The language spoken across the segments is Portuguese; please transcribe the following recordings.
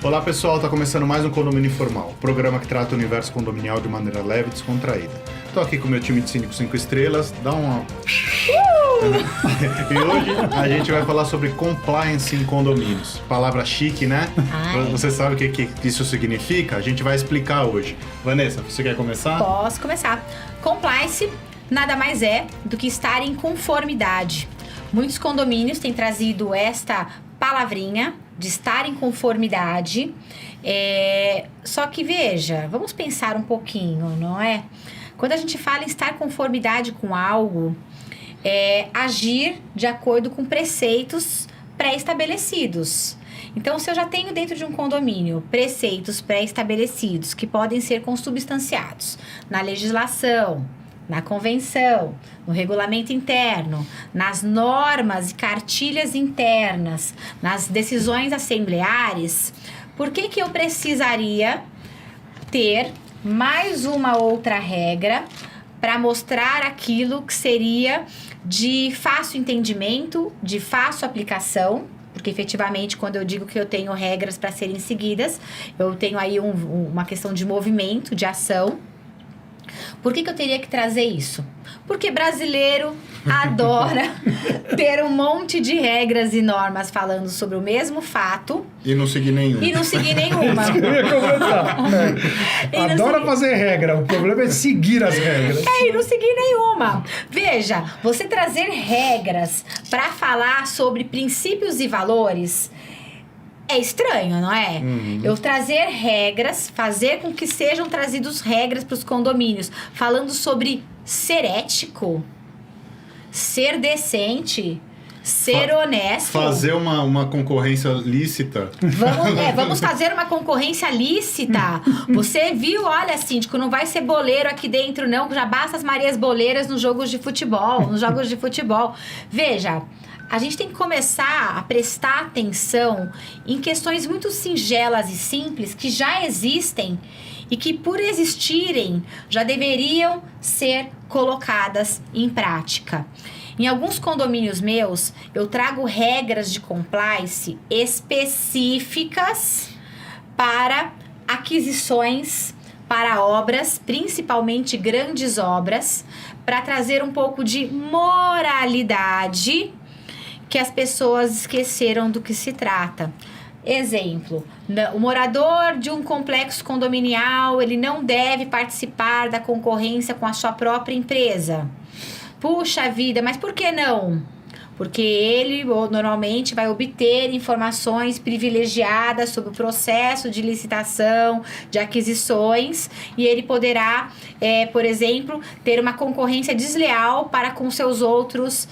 Olá pessoal, está começando mais um Condomínio Informal, programa que trata o universo condominial de maneira leve e descontraída. Estou aqui com o meu time de Síndico 5 estrelas, dá uma... E hoje a gente vai falar sobre compliance em condomínios. Palavra chique, né? Ai. Você sabe o que isso significa? A gente vai explicar hoje. Vanessa, você quer começar? Posso começar. Compliance nada mais é do que estar em conformidade. Muitos condomínios têm trazido esta palavrinha de estar em conformidade. Só que veja, vamos pensar um pouquinho, não é? Quando a gente fala em estar em conformidade com algo, agir de acordo com preceitos pré-estabelecidos. Então, se eu já tenho dentro de um condomínio preceitos pré-estabelecidos que podem ser consubstanciados na legislação, na convenção, no regulamento interno, nas normas e cartilhas internas, nas decisões assembleares, por que eu precisaria ter mais uma outra regra para mostrar aquilo que seria de fácil entendimento, de fácil aplicação? Porque efetivamente, quando eu digo que eu tenho regras para serem seguidas, eu tenho aí uma questão de movimento, de ação. Por que eu teria que trazer isso? Porque brasileiro adora ter um monte de regras e normas falando sobre o mesmo fato. E não seguir nenhuma. E não seguir nenhuma. Adora fazer regra, o problema é seguir as regras. E não seguir nenhuma. Veja, você trazer regras para falar sobre princípios e valores é estranho, não é? Uhum. Eu trazer regras, fazer com que sejam trazidos regras para os condomínios, falando sobre ser ético, ser decente, ser honesto. Fazer uma concorrência lícita. Vamos fazer uma concorrência lícita. Você viu, olha, síndico, não vai ser boleiro aqui dentro, não. Já basta as Marias boleiras nos jogos de futebol. Veja, a gente tem que começar a prestar atenção em questões muito singelas e simples que já existem e que, por existirem, já deveriam ser colocadas em prática. Em alguns condomínios meus, eu trago regras de compliance específicas para aquisições, para obras, principalmente grandes obras, para trazer um pouco de moralidade que as pessoas esqueceram do que se trata. Exemplo, o morador de um complexo condominial, ele não deve participar da concorrência com a sua própria empresa. Puxa vida, mas por que não? Porque ele normalmente vai obter informações privilegiadas sobre o processo de licitação, de aquisições, e ele poderá, por exemplo, ter uma concorrência desleal para com seus outros,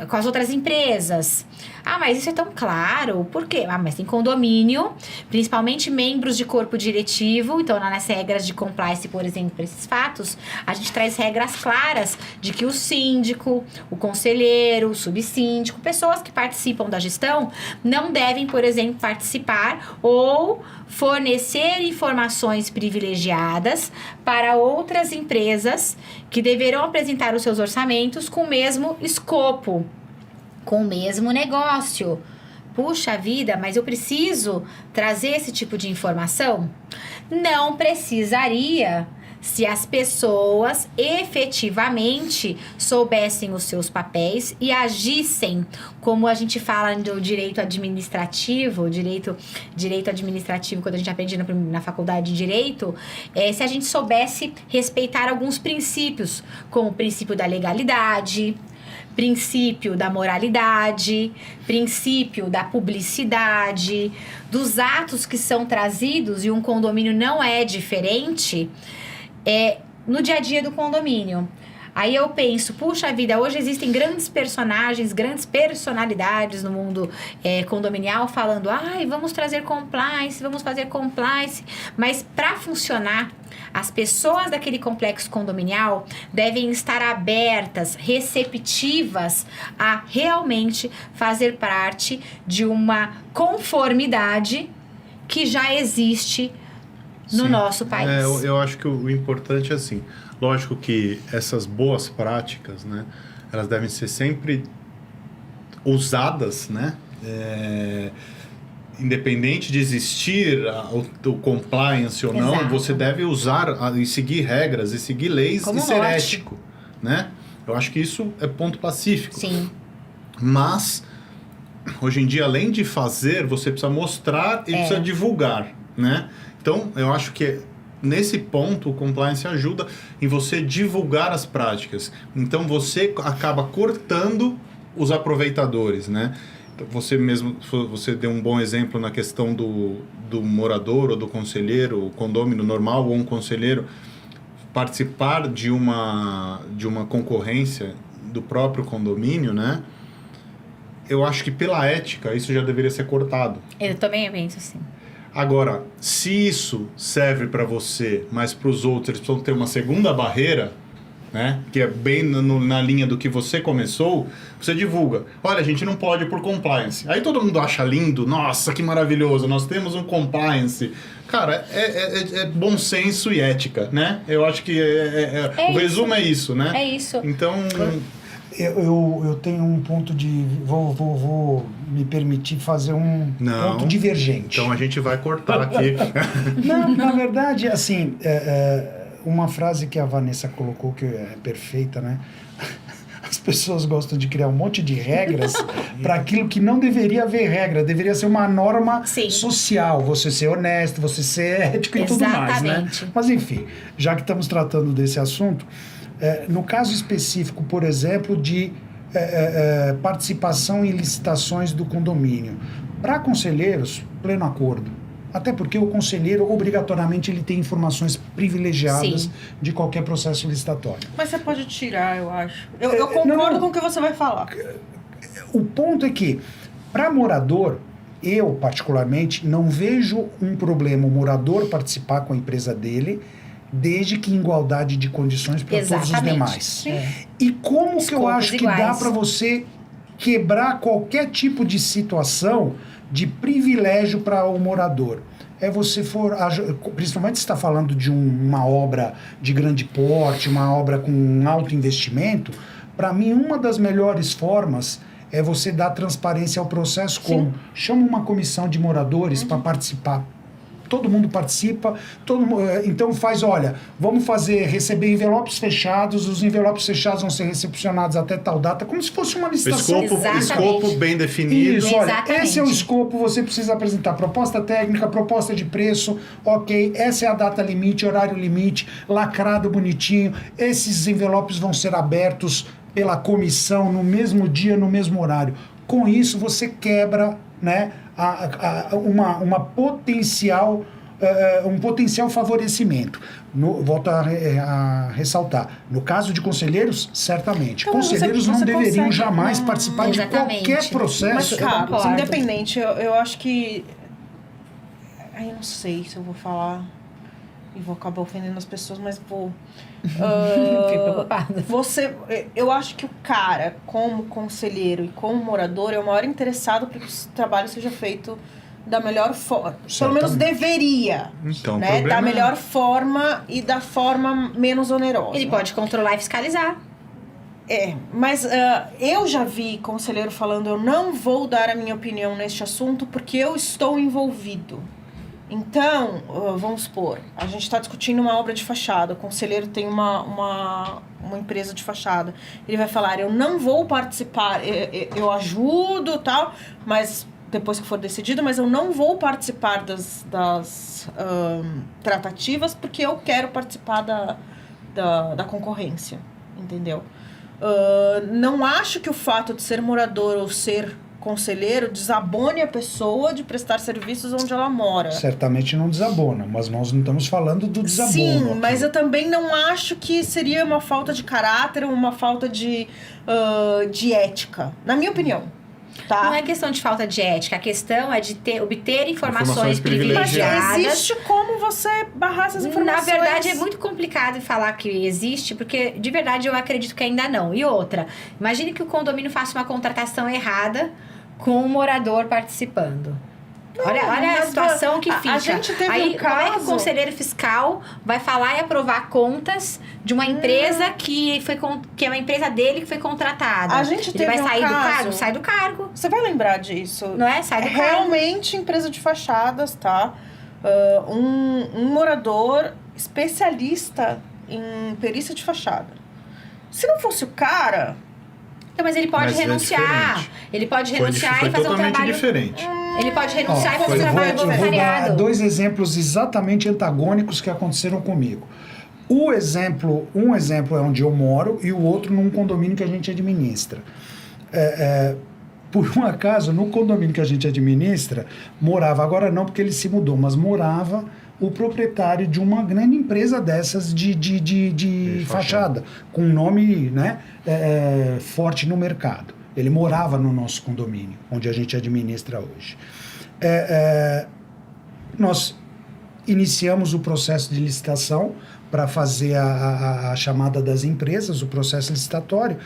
com as outras empresas. Ah, mas isso é tão claro. Por quê? Ah, mas tem condomínio, principalmente membros de corpo diretivo. Então, nas regras de compliance, por exemplo, para esses fatos, a gente traz regras claras de que o síndico, o conselheiro, o subsíndico, pessoas que participam da gestão, não devem, por exemplo, participar ou fornecer informações privilegiadas para outras empresas que deverão apresentar os seus orçamentos com o mesmo escopo, com o mesmo negócio. Puxa vida, mas eu preciso trazer esse tipo de informação? Não precisaria, se as pessoas efetivamente soubessem os seus papéis e agissem, como a gente fala do direito administrativo, direito administrativo, quando a gente aprende na faculdade de Direito, se a gente soubesse respeitar alguns princípios, como o princípio da legalidade, princípio da moralidade, princípio da publicidade, dos atos que são trazidos, e um condomínio não é diferente, no dia a dia do condomínio. Aí eu penso, puxa vida, hoje existem grandes personagens, grandes personalidades no mundo condominial falando, vamos trazer compliance, vamos fazer compliance. Mas para funcionar, as pessoas daquele complexo condominial devem estar abertas, receptivas a realmente fazer parte de uma conformidade que já existe no nosso país. Eu acho que o importante é assim, lógico que essas boas práticas, né, elas devem ser sempre usadas, né, independente de existir o compliance ou não, Exato. você deve usar e seguir regras e seguir leis Como e ser norte. ético, né? Eu acho que isso é ponto pacífico. Sim. Mas, hoje em dia, além de fazer, você precisa mostrar e precisa divulgar, né? Então, eu acho que nesse ponto, o compliance ajuda em você divulgar as práticas. Então, você acaba cortando os aproveitadores, né? Você deu um bom exemplo na questão do morador ou do conselheiro, o condômino normal ou um conselheiro participar de uma concorrência do próprio condomínio, né? Eu acho que pela ética isso já deveria ser cortado. Eu também penso assim. Agora, se isso serve para você, mas para os outros eles precisam ter uma segunda barreira, né? Que é bem na linha do que você começou, você divulga. Olha, a gente não pode por compliance. Aí todo mundo acha lindo, nossa, que maravilhoso, nós temos um compliance. Cara, é bom senso e ética, né? Eu acho que o resumo é isso, né? É isso. Então... Eu tenho um ponto de... Vou me permitir fazer um ponto divergente. Então a gente vai cortar aqui. Não, na verdade, assim, uma frase que a Vanessa colocou que é perfeita, né? As pessoas gostam de criar um monte de regras para aquilo que não deveria haver regra. Deveria ser uma norma social. Você ser honesto, você ser ético e tudo mais, né? Mas, enfim, já que estamos tratando desse assunto, no caso específico, por exemplo, de participação em licitações do condomínio. Para conselheiros, pleno acordo. Até porque o conselheiro, obrigatoriamente, ele tem informações privilegiadas de qualquer processo licitatório. Mas você pode tirar, eu acho. Eu concordo com o que você vai falar. O ponto é que, para morador, eu, particularmente, não vejo um problema o morador participar com a empresa dele, desde que em igualdade de condições para todos os demais. E como que eu acho que dá para você quebrar qualquer tipo de situação de privilégio para o morador? Você principalmente se está falando de uma obra de grande porte, uma obra com um alto investimento, para mim uma das melhores formas é você dar transparência ao processo, como chama uma comissão de moradores para participar. Todo mundo participa, então vamos receber envelopes fechados, os envelopes fechados vão ser recepcionados até tal data, como se fosse uma licitação. Escopo bem definido. Isso, olha, esse é o escopo, você precisa apresentar proposta técnica, proposta de preço, ok, essa é a data limite, horário limite, lacrado bonitinho, esses envelopes vão ser abertos pela comissão no mesmo dia, no mesmo horário. Com isso, você quebra, né, um potencial favorecimento. Volto a ressaltar. No caso de conselheiros, certamente. Então, conselheiros não deveriam jamais participar de qualquer processo. Mas, Carlos, independente, eu acho que... Aí eu não sei se eu vou falar e vou acabar ofendendo as pessoas, mas vou... Fiquei preocupada. Eu acho que o cara, como conselheiro e como morador, é o maior interessado para que o trabalho seja feito da melhor forma. Pelo menos deveria. Então, né? Da melhor forma e da forma menos onerosa. Ele pode controlar e fiscalizar. Mas eu já vi conselheiro falando, eu não vou dar a minha opinião neste assunto porque eu estou envolvido. Então, vamos supor, a gente está discutindo uma obra de fachada, o conselheiro tem uma empresa de fachada. Ele vai falar, eu não vou participar, eu ajudo tal, mas depois que for decidido, mas eu não vou participar das tratativas porque eu quero participar da concorrência, entendeu? Não acho que o fato de ser morador ou ser conselheiro desabone a pessoa de prestar serviços onde ela mora. Certamente não desabona, mas nós não estamos falando do desabono. Sim, aqui. mas eu também não acho que seria uma falta de caráter ou uma falta de ética, na minha opinião. Tá? Não é questão de falta de ética, a questão é de obter informações Informações privilegiadas. Mas privilegiadas. existe como você barrar essas Na informações. verdade, é muito complicado falar que existe, porque de verdade eu acredito que ainda não. E outra, imagine que o condomínio faça uma contratação errada com um morador participando. Olha a mas situação que fica. a gente teve Aí, um como é que o caso- conselheiro fiscal vai falar e aprovar contas de uma empresa que é uma empresa dele que foi contratada? A gente Ele teve vai um sair do caso- cargo? Sai do cargo. Você vai lembrar disso. Não é? Sai do cargo. Realmente empresa de fachadas, tá? Um morador especialista em perícia de fachada. Se não fosse o cara... Então, mas ele pode Mas é renunciar. diferente. Ele pode Foi renunciar e fazer um totalmente trabalho... diferente. Ele pode renunciar e fazer um eu trabalho vou dar voluntariado. 2 exemplos exatamente antagônicos que aconteceram comigo. Um exemplo é onde eu moro e o outro num condomínio que a gente administra. Por um acaso, no condomínio que a gente administra, morava, agora não porque ele se mudou, mas morava o proprietário de uma grande empresa dessas de fachada, com um nome, né, forte no mercado. Ele morava no nosso condomínio, onde a gente administra hoje. Nós iniciamos o processo de licitação para fazer a chamada das empresas, o processo licitatório.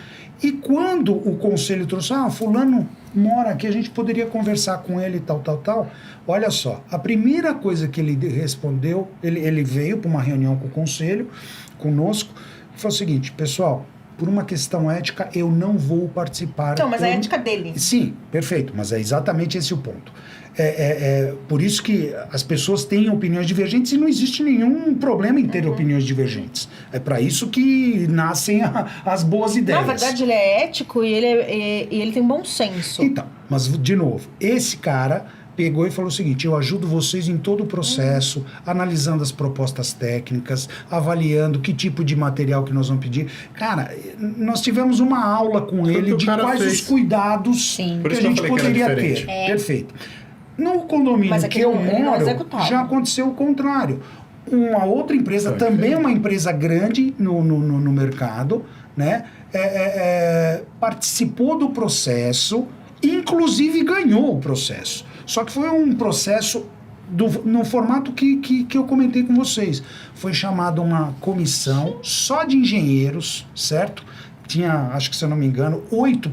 E quando o conselho trouxe, fulano mora aqui, a gente poderia conversar com ele, tal. Olha só, a primeira coisa que ele respondeu, ele veio para uma reunião com o conselho, conosco, e falou o seguinte: pessoal, por uma questão ética, eu não vou participar. Então, mas é a ética dele. Sim, perfeito, mas é exatamente esse o ponto. Por isso que as pessoas têm opiniões divergentes e não existe nenhum problema em ter opiniões divergentes. É para isso que nascem as boas ideias. Na verdade, ele é ético e ele tem bom senso. Então, mas de novo, esse cara pegou e falou o seguinte: eu ajudo vocês em todo o processo, analisando as propostas técnicas, avaliando que tipo de material que nós vamos pedir. Cara, nós tivemos uma aula com Foi o que ele o de cara quais fez. os cuidados Sim. Por que a isso que eu gente falei que era poderia ter. diferente. Perfeito. No condomínio Mas que aquele eu ele não moro, executava. já aconteceu o contrário. Uma outra empresa, Foi também diferente. uma empresa grande no mercado, né? Participou do processo, inclusive ganhou o processo. Só que foi um processo no formato que eu comentei com vocês. Foi chamada uma comissão só de engenheiros, certo? Tinha, acho que se eu não me engano, 8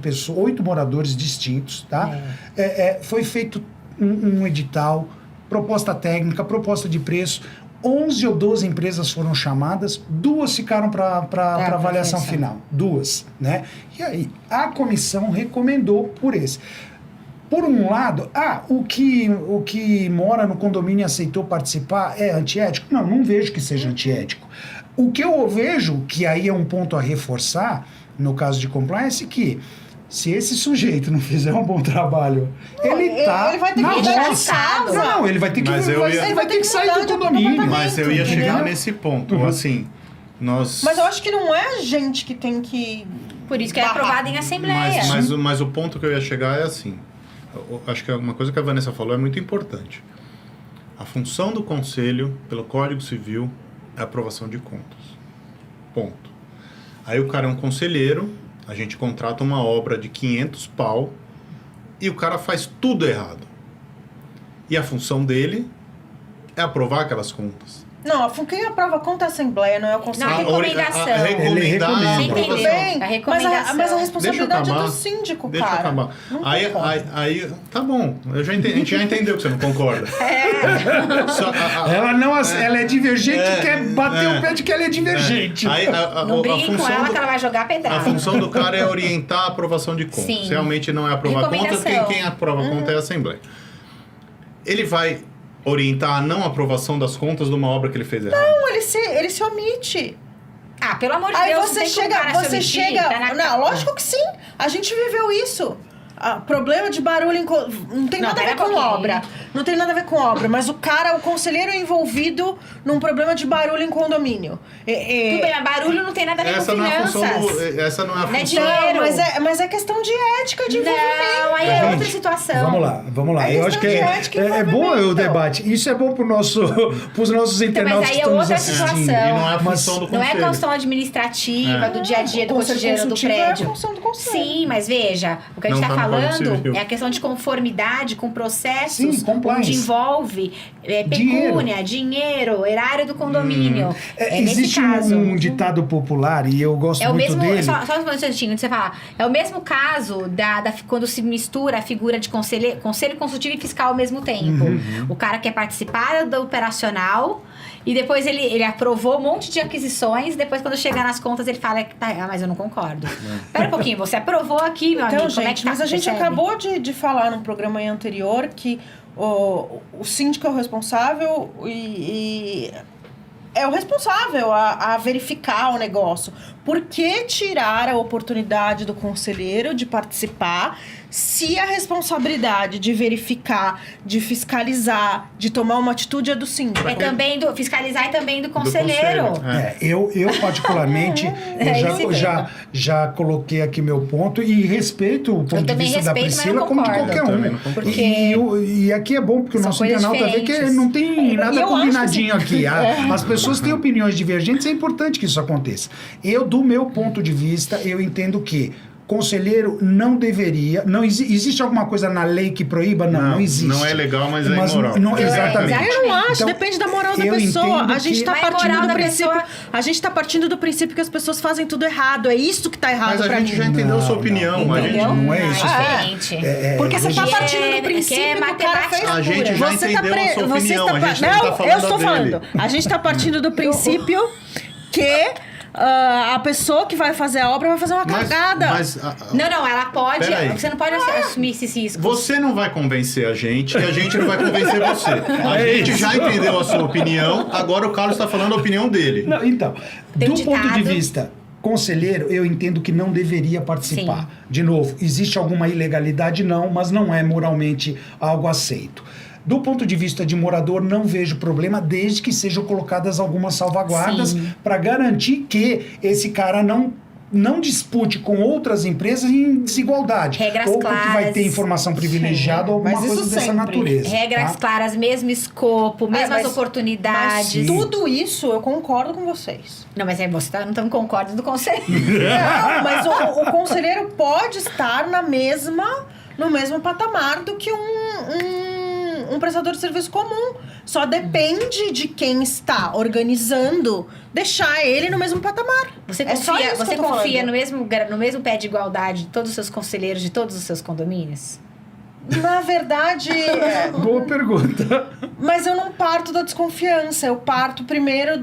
moradores distintos, tá? Foi feito um edital, proposta técnica, proposta de preço. 11 ou 12 empresas foram chamadas, 2 ficaram para avaliação final. 2, né? E aí, a comissão recomendou por esse. Por um lado, o que mora no condomínio e aceitou participar é antiético? Não vejo que seja antiético. O que eu vejo, que aí é um ponto a reforçar, no caso de compliance, que se esse sujeito não fizer um bom trabalho, ele vai ter na que deixar de roça. casa. Não, ele vai ter que, Mas eu ia- ele vai ter que sair mudar do de condomínio. apartamento. Mas eu ia Entendeu? chegar nesse ponto, assim, nós... Mas eu acho que não é a gente que tem que... Por isso que é barrar. aprovado em assembleia. Mas o ponto que eu ia chegar é assim, acho que uma coisa que a Vanessa falou é muito importante. A função do conselho, pelo Código Civil, é a aprovação de contas. Ponto. Aí o cara é um conselheiro, a gente contrata uma obra de 500 pau e o cara faz tudo errado. E a função dele é aprovar aquelas contas. Não, quem aprova a conta é a Assembleia, não é o Conselho. Não, a recomendação. Ele recomenda. Você Tudo entendeu? bem, A recomendação. mas a responsabilidade Deixa eu é acabar. do síndico, Deixa eu cara. acabar. Não tem Aí, como. aí, tá bom, a gente já entendeu que você não concorda. Ela é divergente, quer bater o pé de que ela é divergente. Aí, Não a brigue com função ela do- que ela vai jogar A pedrada. função do cara é orientar a aprovação de contas. Sim. Se realmente não é aprovar contas, Recomendação. quem aprova a conta é a Assembleia. Ele vai orientar a não aprovação das contas de uma obra que ele fez errado. Não, ele se omite. Ah, pelo amor de Aí Deus, você não tem como o cara se você omitir, chega... tá na- Não, lógico que sim. A gente viveu isso. problema de barulho não tem nada a ver com obra. Não tem nada a ver com obra, mas o conselheiro é envolvido num problema de barulho em condomínio. Tudo bem, barulho não tem nada a ver com finanças. Essa não é a Não é função. dinheiro. Mas é questão de ética, de envolvimento. Não, aí é outra situação. Vamos lá. Eu acho que é bom o debate. Isso é bom para os nossos internautas mas aí que é estão nos outra assistindo. situação. E não é a função do Não conselho. é questão administrativa, do dia a dia, do cotidiano do prédio. É a função do conselho. Sim, mas veja, o que a gente Não está tá no Código falando Civil. é a questão de conformidade com processos Sim, compliance. onde envolve pecúnia, dinheiro, erário do condomínio. Nesse Existe caso. um ditado popular, e eu gosto É o muito mesmo, dele. só um instantinho, de você falar. É o mesmo caso quando se mistura a figura de conselho consultivo e fiscal ao mesmo tempo. O cara quer participar do operacional e depois ele aprovou um monte de aquisições, depois quando chegar nas contas ele fala, mas eu não concordo. Espera um pouquinho, você aprovou aqui, meu Então, amigo, como é gente, que tá? mas a gente Percebe? acabou de falar no programa anterior que o síndico é o responsável e é o responsável a verificar o negócio. Por que tirar a oportunidade do conselheiro de participar se a responsabilidade de verificar, de fiscalizar, de tomar uma atitude é do síndico? É também do fiscalizar e também do conselheiro. conselho, Eu particularmente, já coloquei aqui meu ponto e respeito o ponto de também vista da respeito, mas Priscila não como de concordo. qualquer Eu também um. não concordo. E aqui é bom porque o São nosso coisas internauta vê que diferentes. não tem nada eu combinadinho acho aqui. As pessoas têm opiniões divergentes, é importante que isso aconteça. Do meu ponto de vista, eu entendo que conselheiro não deveria. Existe alguma coisa na lei que proíba? Não existe. Não é legal, mas é imoral. Exatamente. Eu não acho, Então, depende da moral da eu pessoa. entendo A gente que- tá Mas a partindo moral do da princípio. pessoa- A gente tá partindo do princípio que as pessoas fazem tudo errado. É isso que tá errado Mas a pra gente mim. já entendeu sua Não, opinião. não, a gente Entendeu? não é isso. diferente. Porque você tá veja- partindo É do princípio que o cara matemática fez. A gente já Você entendeu a sua você opinião, a gente não não, tá falando eu estou dele. falando. A gente tá partindo do princípio que a pessoa que vai fazer a obra vai fazer uma cagada. Não, ela pode. Peraí. Você não pode assumir esses riscos. Você não vai convencer a gente e a gente não vai convencer você. A gente já entendeu a sua opinião, agora o Carlos está falando a opinião dele. Não, então, Tem um do ponto de ditado. vista conselheiro, eu entendo que não deveria participar. Sim. De novo, existe alguma ilegalidade? Não, mas não é moralmente algo aceito. Do ponto de vista de morador, não vejo problema, desde que sejam colocadas algumas salvaguardas para garantir que esse cara não dispute com outras empresas em desigualdade. Regras ou porque vai claras. ter informação privilegiada ou alguma mas isso coisa dessa sempre. natureza. Regras tá? claras, mesmo escopo, mesmas mas oportunidades. tudo isso eu concordo com vocês. Não, mas você não estamos concordando do conselho. Não, mas o conselheiro pode estar no mesmo patamar do que um prestador de serviço comum. Só depende de quem está organizando deixar ele no mesmo patamar. Você É só confia, isso que você eu tô confia falando. no mesmo pé de igualdade de todos os seus conselheiros de todos os seus condomínios? Na verdade, Boa pergunta. mas eu não parto da desconfiança. Eu parto primeiro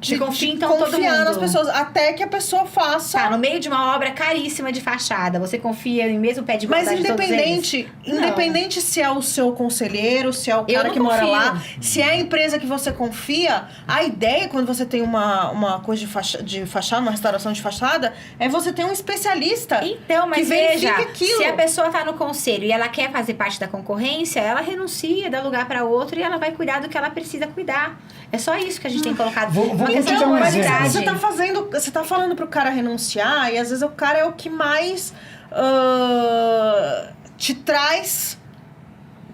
Você confia, de então, todo confiar mundo? nas pessoas. Até que a pessoa faça... Tá, no meio de uma obra caríssima de fachada, você confia no mesmo pé de Mas igualdade de todos eles? independente se é o seu conselheiro, se é o Eu cara não que mora confio. lá, se é a empresa que você confia, a ideia quando você tem uma coisa de fachada, uma restauração de fachada, é você ter um especialista Então, mas que verifica veja, aquilo. se a pessoa tá no conselho e ela quer fazer parte da concorrência, ela renuncia, dá lugar para outro e ela vai cuidar do que ela precisa cuidar. É só isso que a gente tem colocado. Vou Uma te questão dar um de mas exemplo. qualidade. você tá falando pro cara renunciar e às vezes o cara é o que mais te traz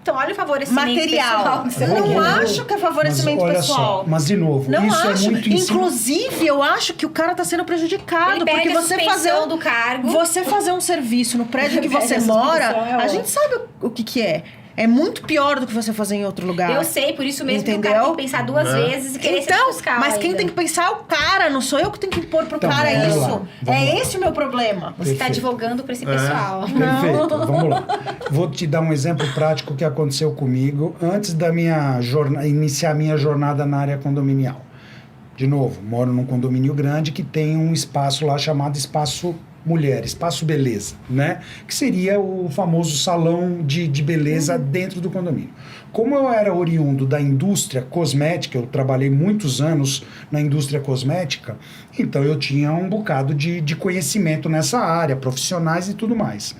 Então, olha o favorecimento material. pessoal que você Eu vai não querer. acho que é favorecimento mas olha pessoal. só, mas de novo, Não isso acho. é muito em cima- Inclusive, eu acho que o cara tá sendo prejudicado. Ele pede porque a você suspensão do cargo. Você fazer um serviço no prédio que Pede você a suspensão, mora, é a ótimo. gente sabe o que é. É muito pior do que você fazer em outro lugar. Eu sei, por isso mesmo que o Entendeu? cara tem que pensar duas vezes e querer ser Então, fiscal mas quem ainda. tem que pensar é o cara, não sou eu que tenho que impor pro Então, cara vamos isso. lá, vamos É lá. esse o meu problema. Você está Perfeito. advogando para esse pessoal. Perfeito, vamos lá. Vou te dar um exemplo prático que aconteceu comigo antes da minha iniciar a minha jornada na área condominial. De novo, moro num condomínio grande que tem um espaço lá chamado Espaço Mulher, Espaço Beleza, né? Que seria o famoso salão de beleza dentro do condomínio. Como eu era oriundo da indústria cosmética, eu trabalhei muitos anos na indústria cosmética, então eu tinha um bocado de conhecimento nessa área, profissionais e tudo mais.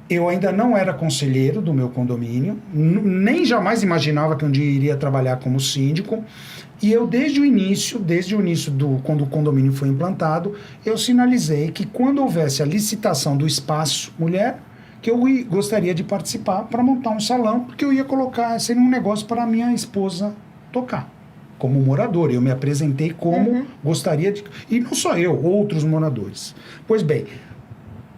Eu ainda não era conselheiro do meu condomínio, nem jamais imaginava que um dia iria trabalhar como síndico. E eu, desde o início quando o condomínio foi implantado, eu sinalizei que quando houvesse a licitação do espaço mulher, que eu gostaria de participar para montar um salão, porque eu ia colocar, seria um negócio para a minha esposa tocar. Como morador, eu me apresentei como gostaria de... E não só eu, outros moradores. Pois bem,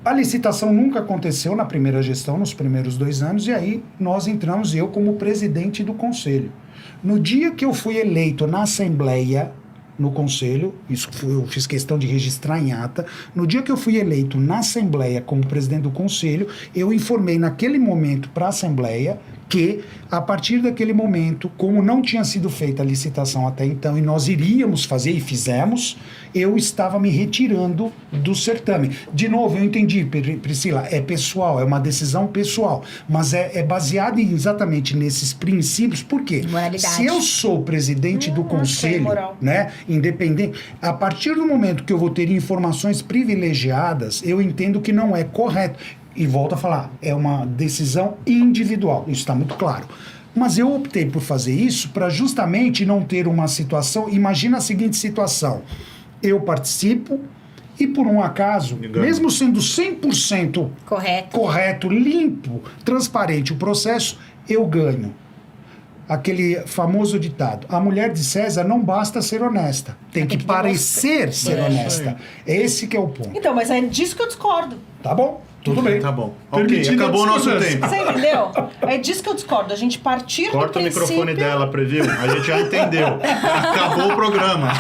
a licitação nunca aconteceu na primeira gestão, nos primeiros 2 anos, e aí nós entramos, eu como presidente do conselho. No dia que eu fui eleito na Assembleia, no conselho, eu fiz questão de registrar em ata, no dia que eu fui eleito na Assembleia como presidente do conselho, eu informei naquele momento para a Assembleia que, a partir daquele momento, como não tinha sido feita a licitação até então, e nós iríamos fazer, e fizemos, eu estava me retirando do certame. De novo, eu entendi, Priscila, é pessoal, é uma decisão pessoal, mas é baseado exatamente nesses princípios, por quê? Moralidade. Se eu sou presidente do conselho, né, independente, a partir do momento que eu vou ter informações privilegiadas, eu entendo que não é correto. E volto a falar, é uma decisão individual, isso está muito claro. Mas eu optei por fazer isso para justamente não ter uma situação... Imagina a seguinte situação, eu participo e por um acaso, mesmo sendo 100% correto, limpo, transparente o processo, eu ganho. Aquele famoso ditado, a mulher de César não basta ser honesta, tem que parecer ser honesta. Esse que é o ponto. Então, mas é disso que eu discordo. Tá bom? Tudo bem. Tá bom. Ok, acabou o nosso tempo. Você entendeu? É disso que eu discordo. A gente partir Corta do o microfone dela, Preview. A gente já entendeu. Acabou o programa.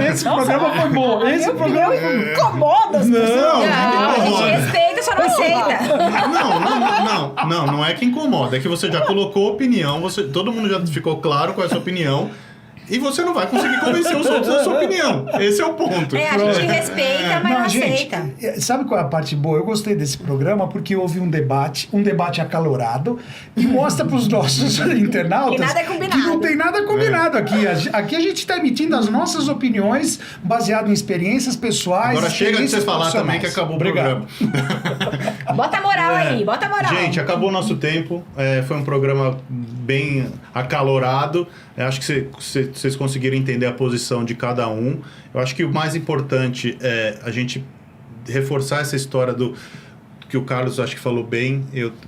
Esse programa foi bom. Esse programa incomoda as pessoas. Não, a gente respeita, só não aceita. Não é que incomoda. É que você já colocou opinião, todo mundo já ficou claro qual é a sua opinião. E você não vai conseguir convencer os outros da sua opinião. Esse é o ponto. A gente respeita, mas não aceita. Sabe qual é a parte boa? Eu gostei desse programa porque houve um debate acalorado, e mostra para os nossos internautas que nada é combinado. Que não tem nada combinado aqui. Aqui a gente está emitindo as nossas opiniões baseado em experiências pessoais. Agora chega de você falar também que acabou o programa. Bota moral aí, bota moral. Gente, acabou o nosso tempo. Foi um programa bem acalorado. Acho que vocês conseguiram entender a posição de cada um. Eu acho que o mais importante é a gente reforçar essa história do que o Carlos acho que falou bem,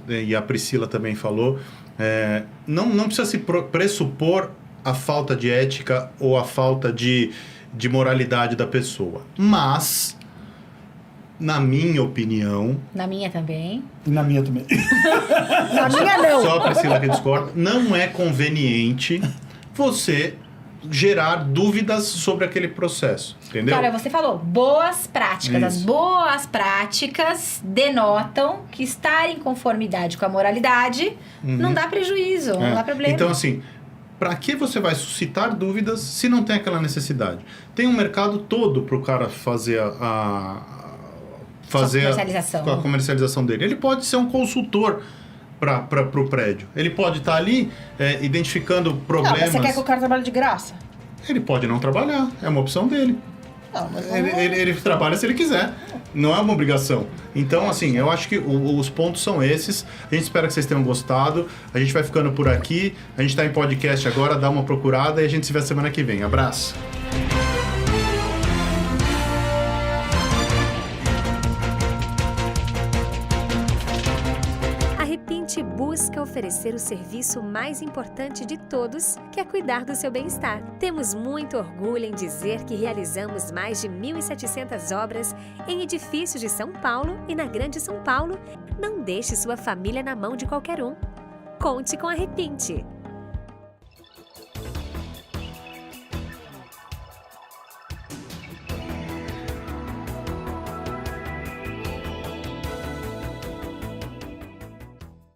e a Priscila também falou. Não precisa se pressupor a falta de ética ou a falta de moralidade da pessoa. Mas, na minha opinião... Na minha também. Na minha também. Na minha não. Só a Priscila que discorda. Não é conveniente você gerar dúvidas sobre aquele processo, entendeu? Cara, você falou boas práticas. Isso. As boas práticas denotam que estar em conformidade com a moralidade não dá prejuízo, não dá problema. Então, assim, para que você vai suscitar dúvidas se não tem aquela necessidade? Tem um mercado todo para o cara fazer a comercialização dele. Ele pode ser um consultor para o prédio. Ele pode estar ali identificando problemas. Não, mas você quer que o cara trabalhe de graça? Ele pode não trabalhar, é uma opção dele. Não, mas ele trabalha se ele quiser, não é uma obrigação. Então, assim, eu acho que os pontos são esses. A gente espera que vocês tenham gostado. A gente vai ficando por aqui. A gente está em podcast agora, dá uma procurada e a gente se vê semana que vem. Abraço. Busca oferecer o serviço mais importante de todos, que é cuidar do seu bem-estar. Temos muito orgulho em dizer que realizamos mais de 1.700 obras em edifícios de São Paulo e na Grande São Paulo. Não deixe sua família na mão de qualquer um. Conte com a Repinte.